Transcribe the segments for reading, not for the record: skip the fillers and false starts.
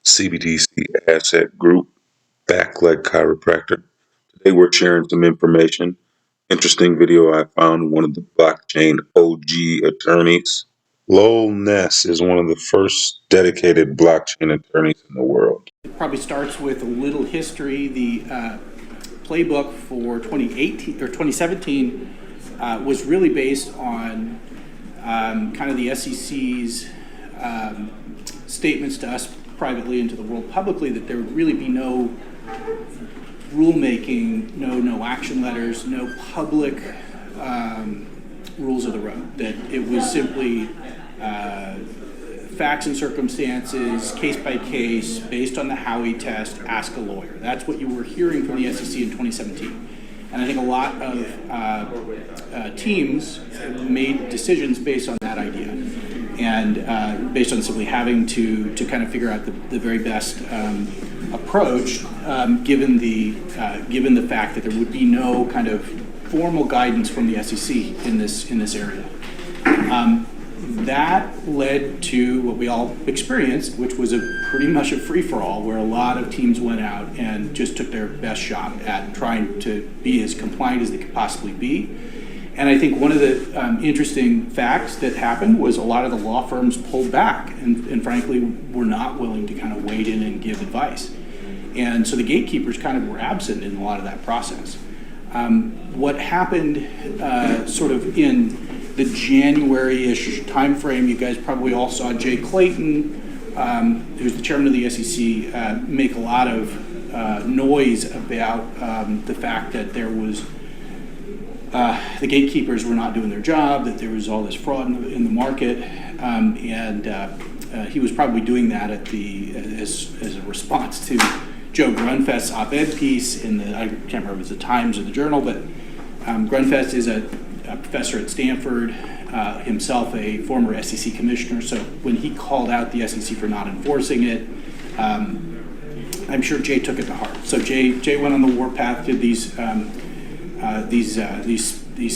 CBDC Asset Group, Backleg Chiropractor. Today we're sharing some information. Interesting video I found one of the blockchain OG attorneys. Lowell Ness is one of the first dedicated blockchain attorneys in the world. It probably starts with a little history. The playbook for 2018 or 2017 was really based on kind of the SEC's statements to us privately and to the world publicly that there would really be no rulemaking, no action letters, no public rules of the road. That it was simply facts and circumstances, case by case, based on the Howey test, ask a lawyer. That's what you were hearing from the SEC in 2017. And I think a lot of teams made decisions based on that idea and based on simply having to kind of figure out the very best approach given the fact that there would be no kind of formal guidance from the SEC in this area. That led to what we all experienced, which was pretty much a free-for-all where a lot of teams went out and just took their best shot at trying to be as compliant as they could possibly be. And I think one of the interesting facts that happened was a lot of the law firms pulled back and frankly were not willing to kind of wade in and give advice. And so the gatekeepers kind of were absent in a lot of that process. What happened sort of in the January-ish timeframe, you guys probably all saw Jay Clayton, who's the chairman of the SEC, make a lot of noise about the fact that there was the gatekeepers were not doing their job, that there was all this fraud in the market, and he was probably doing that as a response to Joe Grunfest's op-ed piece in I can't remember if it was the Times or the Journal, but Grunfest is a professor at Stanford, himself a former SEC commissioner. So when he called out the SEC for not enforcing it, I'm sure Jay took it to heart. So Jay went on the warpath, did these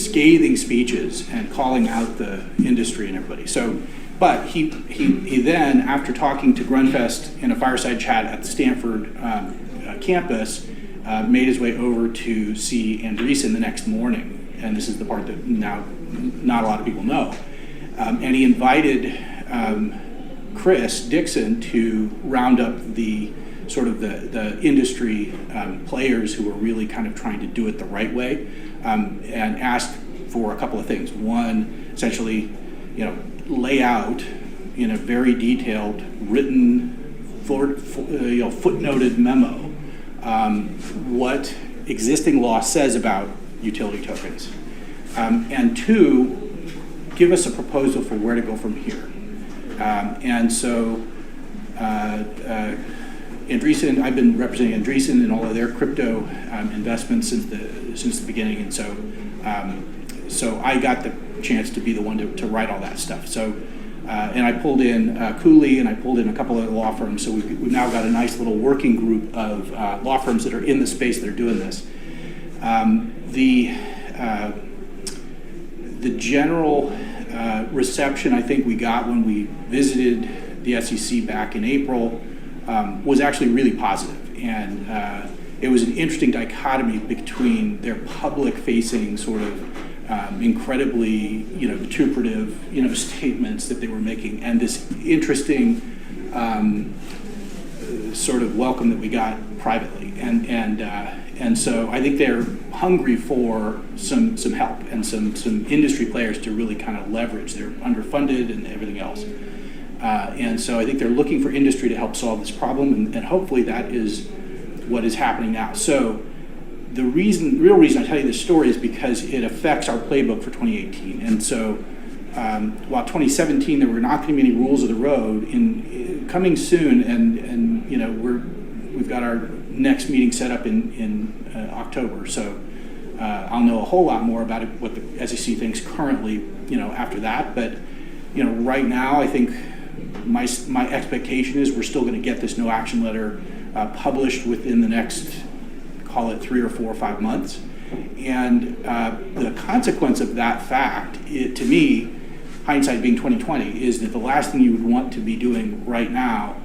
scathing speeches and calling out the industry and everybody. So, but he then, after talking to Grunfest in a fireside chat at the Stanford campus, made his way over to see Andreessen the next morning. And this is the part that now not a lot of people know. And he invited Chris Dixon to round up the sort of the industry players who were really kind of trying to do it the right way, and asked for a couple of things. One, essentially, lay out in a very detailed, written, footnoted memo what existing law says about utility tokens, and two, give us a proposal for where to go from here. And so Andreessen, I've been representing Andreessen in all of their crypto investments since the beginning, and so I got the chance to be the one to write all that stuff. So and I pulled in Cooley and I pulled in a couple of law firms. So we've now got a nice little working group of law firms that are in the space that are doing this. The general reception I think we got when we visited the SEC back in April was actually really positive. And it was an interesting dichotomy between their public-facing sort of incredibly vituperative statements that they were making and this interesting sort of welcome that we got privately. And so I think they're hungry for some help and some industry players to really kind of leverage. They're underfunded and everything else. And so I think they're looking for industry to help solve this problem, and hopefully that is what is happening now. So the real reason I tell you this story is because it affects our playbook for 2018. And so while 2017 there were not going to be any rules of the road, coming soon, and we've got our next meeting set up in October. So I'll know a whole lot more about it, what the SEC thinks currently, after that. But right now, I think my expectation is we're still going to get this no action letter published within the next, call it 3 or 4 or 5 months. And the consequence of that fact, to me, hindsight being 2020, is that the last thing you would want to be doing right now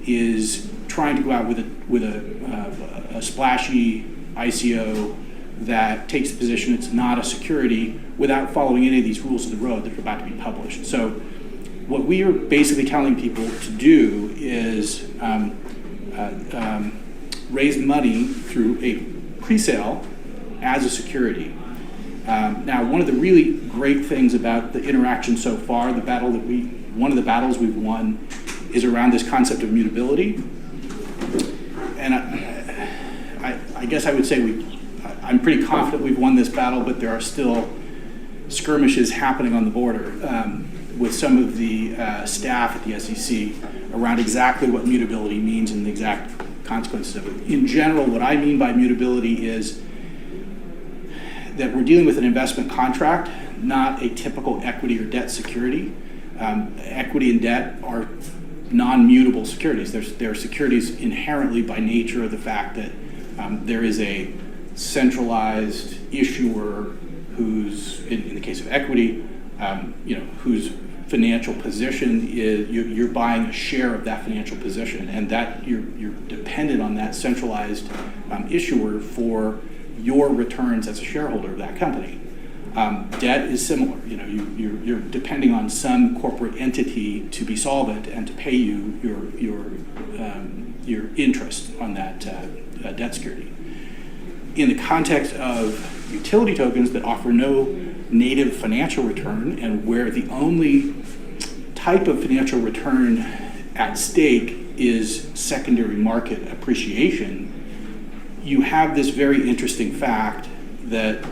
is trying to go out with a splashy ICO that takes the position it's not a security without following any of these rules of the road that are about to be published. So what we are basically telling people to do is raise money through a pre-sale as a security. Now, one of the really great things about the interaction so far, one of the battles we've won is around this concept of mutability. And I guess I would say I'm pretty confident we've won this battle, but there are still skirmishes happening on the border with some of the staff at the SEC around exactly what mutability means and the exact consequences of it. In general, what I mean by mutability is that we're dealing with an investment contract, not a typical equity or debt security. Equity and debt are non-mutable securities. They're securities inherently by nature of the fact that there is a centralized issuer who's, in the case of equity, whose financial position is you're buying a share of that financial position, and that you're dependent on that centralized issuer for your returns as a shareholder of that company. Debt is similar. You're depending on some corporate entity to be solvent and to pay you your interest on that debt security. In the context of utility tokens that offer no native financial return, and where the only type of financial return at stake is secondary market appreciation, you have this very interesting fact that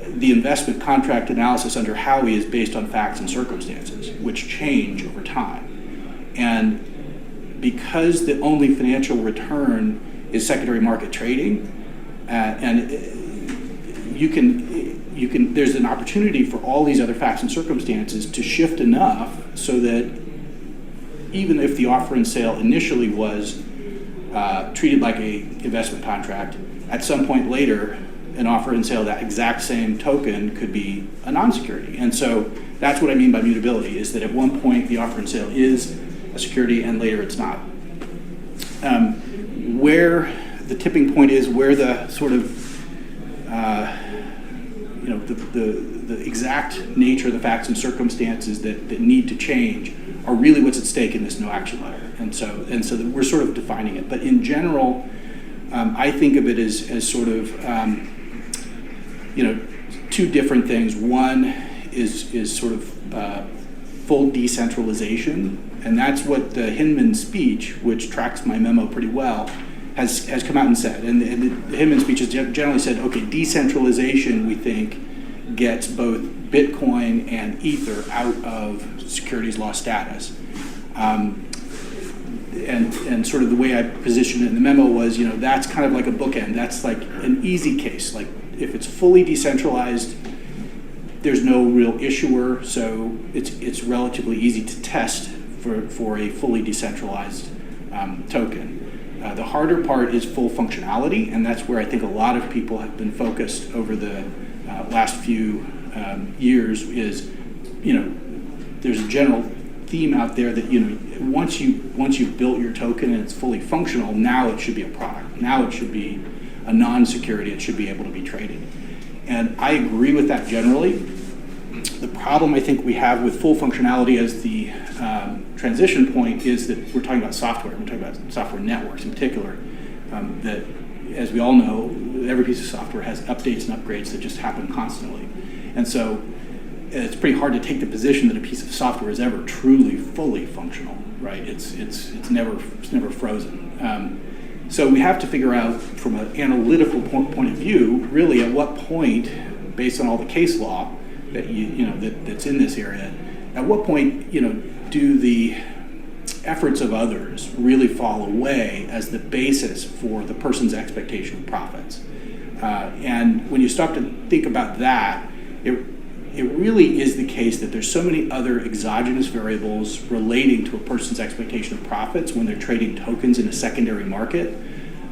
the investment contract analysis under Howey is based on facts and circumstances, which change over time. And because the only financial return is secondary market trading, and there's an opportunity for all these other facts and circumstances to shift enough so that even if the offer and sale initially was treated like a investment contract, at some point later, an offer and sale of that exact same token could be a non-security. And so that's what I mean by mutability, is that at one point the offer and sale is a security and later it's not. Where the tipping point is, where the sort of the exact nature of the facts and circumstances that need to change are really what's at stake in this no action letter. And so we're sort of defining it. But in general, I think of it as sort of two different things. One is sort of full decentralization, and that's what the Hinman speech, which tracks my memo pretty well, has come out and said. And the Hinman speech has generally said, okay, decentralization, we think, gets both Bitcoin and Ether out of securities law status. And sort of the way I positioned it in the memo was, that's kind of like a bookend. That's like an easy case. Like if it's fully decentralized, there's no real issuer, so it's relatively easy to test for a fully decentralized token. The harder part is full functionality, and that's where I think a lot of people have been focused over the last few years. Is there's a general theme out there that once you've built your token and it's fully functional, now it should be a product. Now it should be a non-security. It should be able to be traded. And I agree with that generally. The problem I think we have with full functionality as the transition point is that we're talking about software. We're talking about software networks in particular. That, as we all know, every piece of software has updates and upgrades that just happen constantly. And so it's pretty hard to take the position that a piece of software is ever truly fully functional, right? It's never frozen. So we have to figure out from an analytical point of view, really at what point, based on all the case law that that's in this area, at what point do the efforts of others really fall away as the basis for the person's expectation of profits? And when you start to think about that, it really is the case that there's so many other exogenous variables relating to a person's expectation of profits when they're trading tokens in a secondary market,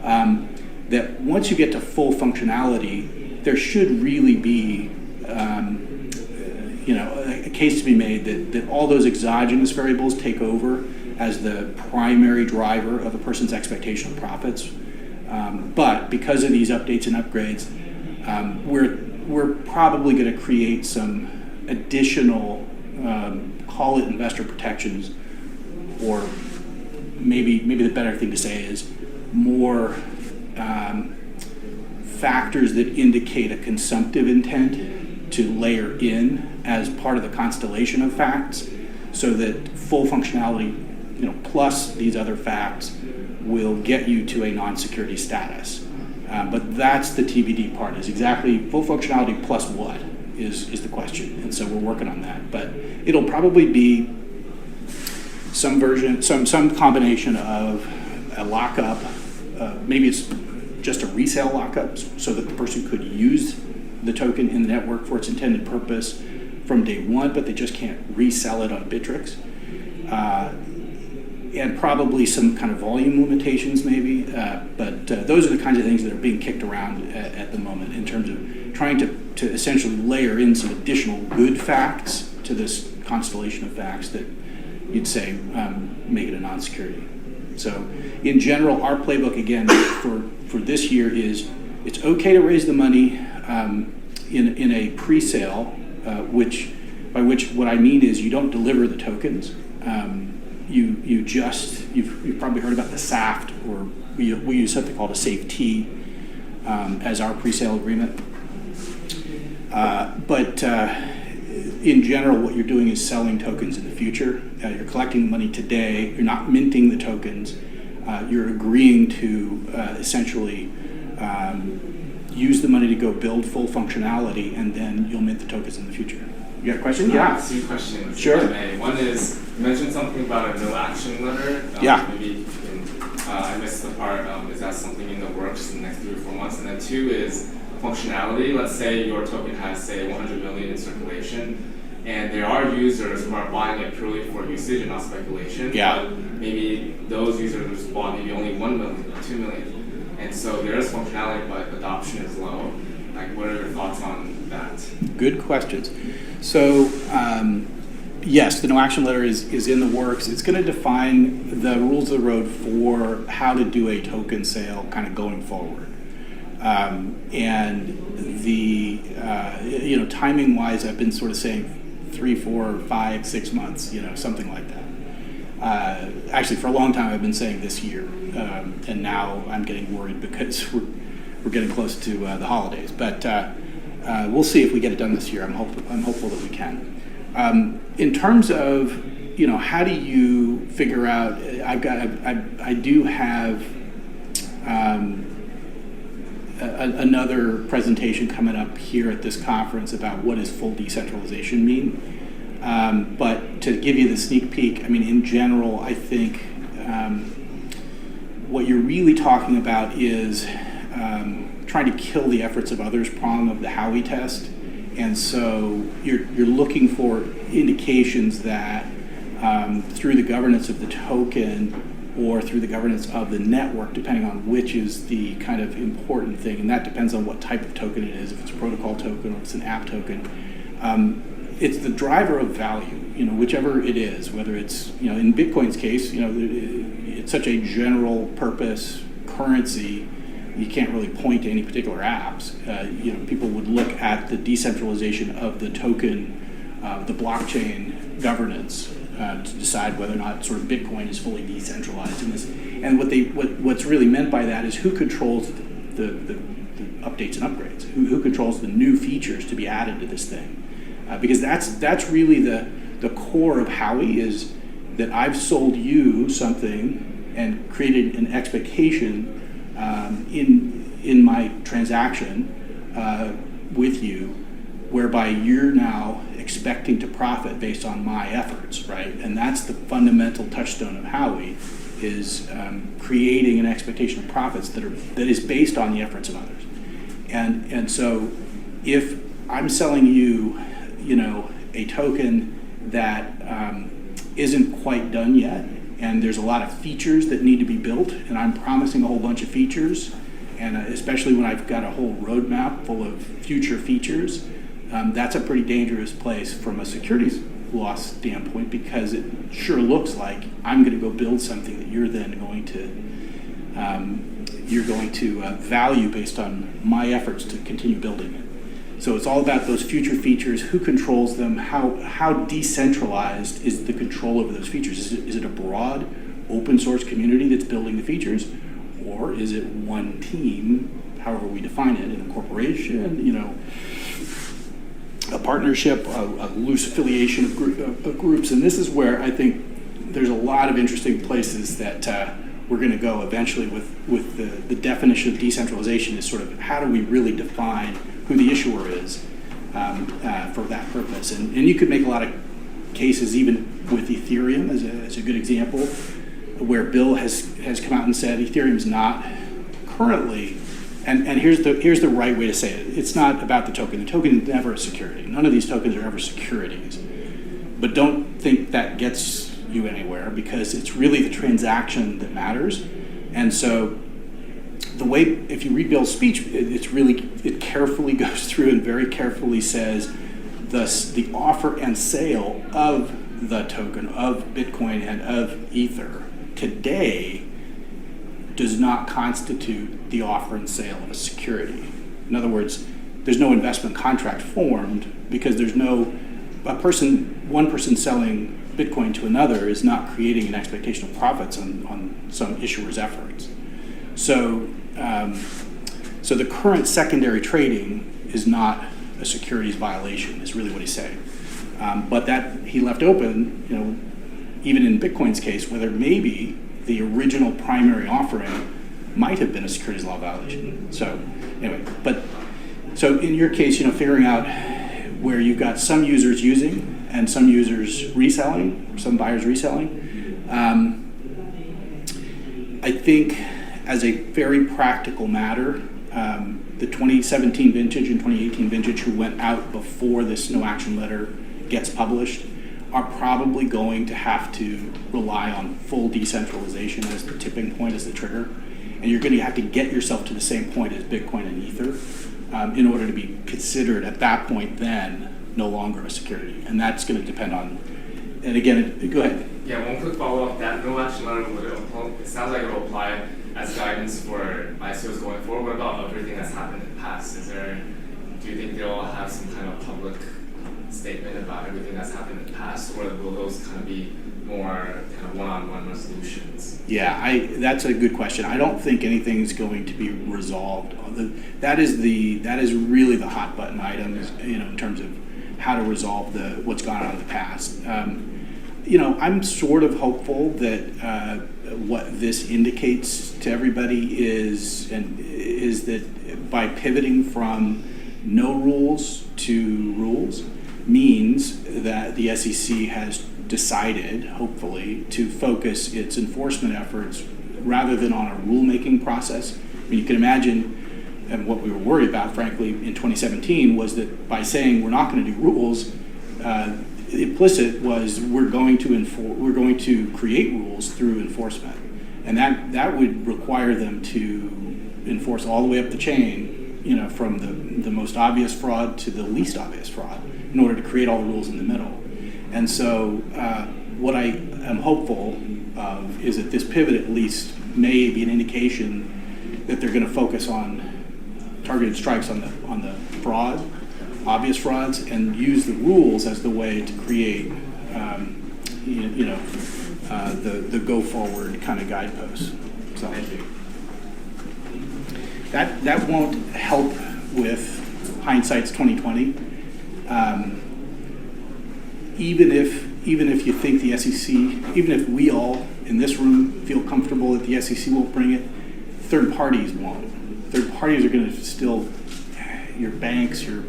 that once you get to full functionality, there should really be a case to be made that all those exogenous variables take over as the primary driver of a person's expectation of profits. But because of these updates and upgrades, we're probably going to create some additional, call it investor protections, or maybe the better thing to say is more factors that indicate a consumptive intent to layer in as part of the constellation of facts, so that full functionality, plus these other facts will get you to a non-security status. But that's the TBD part, is exactly full functionality plus what is the question. And so we're working on that. But it'll probably be some version, some combination of a lockup, maybe it's just a resale lockup, so that the person could use the token in the network for its intended purpose from day one, but they just can't resell it on Bittrex. And probably some kind of volume limitations maybe, but those are the kinds of things that are being kicked around at the moment in terms of trying to essentially layer in some additional good facts to this constellation of facts that you'd say make it a non-security. So in general, our playbook again for this year is it's okay to raise the money in a pre-sale, by which what I mean is you don't deliver the tokens. You've probably heard about the SAFT, or we use something called a safe T as our pre-sale agreement. But in general, what you're doing is selling tokens in the future. You're collecting money today. You're not minting the tokens. You're agreeing to essentially use the money to go build full functionality, and then you'll mint the tokens in the future. You got a question? Yeah. Two questions. Sure. One is, you mentioned something about a no action letter. Yeah. Maybe you can, I missed the part. Is that something in the works in the next 3 or 4 months? And then two is functionality. Let's say your token has, say, 100 million in circulation, and there are users who are buying it purely for usage and not speculation. Yeah. But maybe those users bought maybe only 1 million or 2 million. And so there is functionality, but adoption is low. Like, what are your thoughts on that? Good questions. So, yes, the no action letter is in the works. It's going to define the rules of the road for how to do a token sale kind of going forward. And the, timing wise, I've been sort of saying 3, 4, 5, 6 months, something like that. Actually, for a long time, I've been saying this year. And now I'm getting worried because we're getting close to the holidays. But we'll see if we get it done this year. I'm hopeful that we can. In terms of, how do you figure out? I do have another presentation coming up here at this conference about what does full decentralization mean. But to give you the sneak peek, in general, I think what you're really talking about is trying to kill the efforts of others prong of the Howey test. And so you're looking for indications that through the governance of the token or through the governance of the network, depending on which is the kind of important thing, and that depends on what type of token it is, if it's a protocol token or if it's an app token. It's the driver of value, whichever it is, whether it's, in Bitcoin's case, it's such a general purpose currency, you can't really point to any particular apps. People would look at the decentralization of the token, the blockchain governance to decide whether or not sort of Bitcoin is fully decentralized in this. And what's really meant by that is who controls the updates and upgrades, who controls the new features to be added to this thing. Because that's really the core of Howey, is that I've sold you something and created an expectation in my transaction with you, whereby you're now expecting to profit based on my efforts, right? And that's the fundamental touchstone of Howey, is creating an expectation of profits that is based on the efforts of others. And so if I'm selling you, a token that isn't quite done yet, and there's a lot of features that need to be built, and I'm promising a whole bunch of features, and especially when I've got a whole roadmap full of future features, that's a pretty dangerous place from a securities loss standpoint, because it sure looks like I'm going to go build something that you're then going to value based on my efforts to continue building it. So it's all about those future features, who controls them, how decentralized is the control over those features. Is it a broad open source community that's building the features, or is it one team, however we define it, in a corporation, a partnership, a loose affiliation of groups? And this is where I think there's a lot of interesting places that we're going to go eventually with the definition of decentralization. Is sort of, how do we really define who the issuer is for that purpose? And you could make a lot of cases, even with Ethereum as a good example, where Bill has come out and said Ethereum's not currently, and here's the right way to say it. It's not about the token. The token is never a security. None of these tokens are ever securities. But don't think that gets you anywhere, because it's really the transaction that matters. And so the way, if you read Bill's speech, it carefully goes through and very carefully says the offer and sale of the token, of Bitcoin and of Ether today does not constitute the offer and sale of a security. In other words, there's no investment contract formed, because there's one person selling Bitcoin to another is not creating an expectation of profits on some issuer's efforts. So the current secondary trading is not a securities violation, is really what he's saying. But that he left open, even in Bitcoin's case, whether maybe the original primary offering might have been a securities law violation. So anyway, so in your case, figuring out where you've got some users using and some users reselling, some buyers reselling, I think as a very practical matter, the 2017 vintage and 2018 vintage who went out before this no action letter gets published are probably going to have to rely on full decentralization as the tipping point, as the trigger. And you're going to have to get yourself to the same point as Bitcoin and Ether in order to be considered at that point then no longer a security. And that's going to depend on, and again, go ahead. Yeah, one quick follow-up. That no action letter it sounds like it will apply as guidance for ICOs going forward. What about everything that's happened in the past? Do you think they'll have some kind of public statement about everything that's happened in the past, or will those kind of be more kind of one-on-one resolutions? Yeah, that's a good question. I don't think anything's going to be resolved. That is really the hot button item, in terms of how to resolve what's gone on in the past. I'm sort of hopeful that what this indicates to everybody is that by pivoting from no rules to rules means that the SEC has decided, hopefully, to focus its enforcement efforts rather than on a rulemaking process. I mean, you can imagine, and what we were worried about, frankly, in 2017 was that by saying we're not going to do rules, implicit was we're going to create rules through enforcement, and that would require them to enforce all the way up the chain, from the most obvious fraud to the least obvious fraud, in order to create all the rules in the middle. And so what I am hopeful of is that this pivot at least may be an indication that they're going to focus on targeted strikes on the fraud, obvious frauds, and use the rules as the way to create the go forward kind of guideposts. So Thank you. that won't help with hindsight's 2020. Even if you think the SEC, even if we all in this room feel comfortable that the SEC won't bring it, third parties won't. Third parties are going to still, your banks, your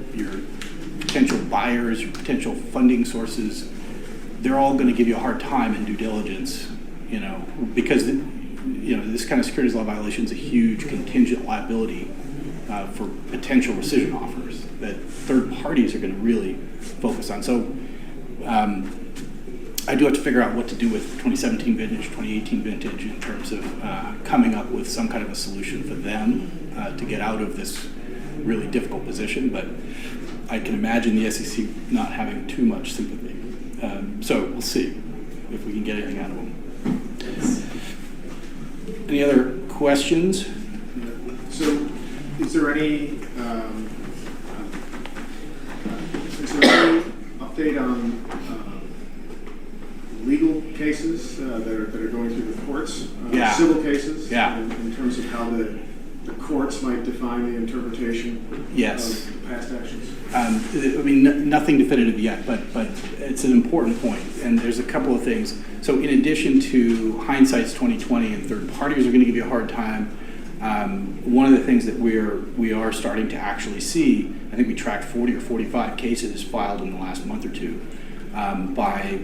potential buyers, your potential funding sources, they're all going to give you a hard time in due diligence, because this kind of securities law violation is a huge contingent liability for potential rescission offers that third parties are going to really focus on. So I do have to figure out what to do with 2017 vintage, 2018 vintage in terms of coming up with some kind of a solution for them to get out of this really difficult position. But I can imagine the SEC not having too much sympathy. So we'll see if we can get anything out of them. Any other questions? So, is there any update on legal cases that are going through the courts? Yeah. Civil cases? Yeah. In terms of how the courts might define the interpretation Yes. of past actions? I mean, nothing definitive yet, but it's an important point, and there's a couple of things. So in addition to hindsight's 2020 and third parties are going to give you a hard time, one of the things that we are starting to actually see, I think we tracked 40 or 45 cases filed in the last month or two by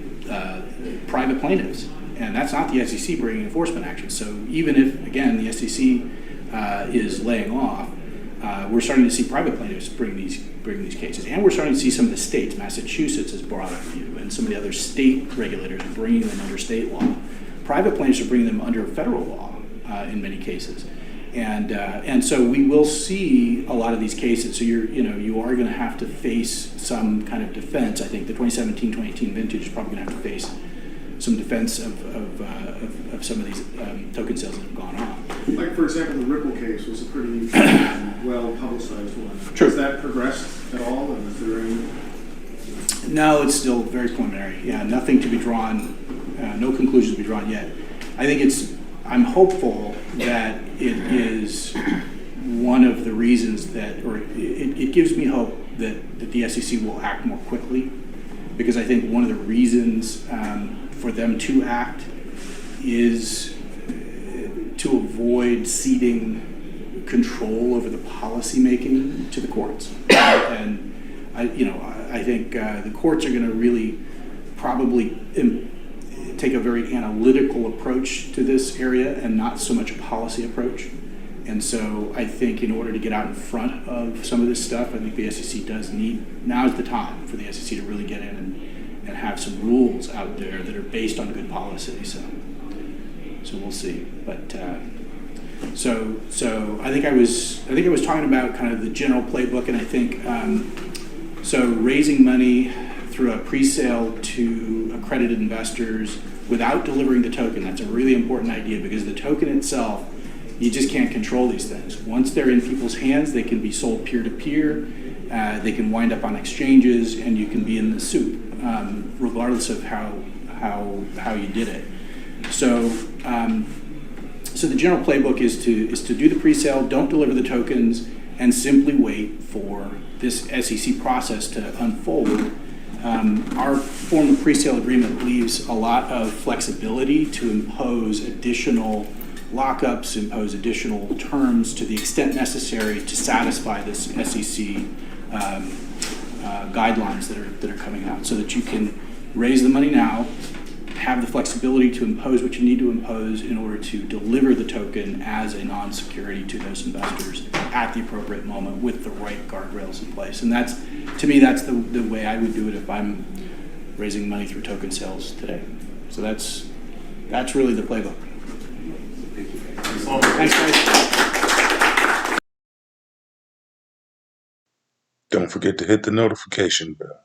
private plaintiffs, and that's not the SEC bringing enforcement action. So even if, again, the SEC is laying off, we're starting to see private plaintiffs bring these cases, and we're starting to see some of the states. Massachusetts has brought up you, and some of the other state regulators are bringing them under state law. Private plaintiffs are bringing them under federal law in many cases, and so we will see a lot of these cases. So you are going to have to face some kind of defense. I think the 2017-2018 vintage is probably going to have to face some defense of some of these token sales that have gone on. Like, for example, the Ripple case was a pretty well-publicized one. True. Has that progressed at all, and is there any? No, it's still very preliminary. Yeah, nothing to be drawn, no conclusions to be drawn yet. I think I'm hopeful that it is one of the reasons that, or it gives me hope that the SEC will act more quickly, because I think one of the reasons for them to act is to avoid ceding control over the policy making to the courts. And I think the courts are going to really probably take a very analytical approach to this area and not so much a policy approach. And so I think in order to get out in front of some of this stuff, I think the SEC does need, now is the time for the SEC to really get in and have some rules out there that are based on good policy. So we'll see. But so I think I was talking about kind of the general playbook, and I think so raising money through a pre-sale to accredited investors without delivering the token. That's a really important idea, because the token itself, you just can't control these things. Once they're in people's hands, they can be sold peer-to-peer. They can wind up on exchanges, and you can be in the soup, regardless of how you did it. So the general playbook is to do the pre-sale, don't deliver the tokens, and simply wait for this SEC process to unfold. Our form of pre-sale agreement leaves a lot of flexibility to impose additional lockups, impose additional terms to the extent necessary to satisfy this SEC guidelines that are coming out, so that you can raise the money now, have the flexibility to impose what you need to impose in order to deliver the token as a non-security to those investors at the appropriate moment with the right guardrails in place. And that's, to me, that's the way I would do it if I'm raising money through token sales today. So that's really the playbook. Thanks, guys. Don't forget to hit the notification bell.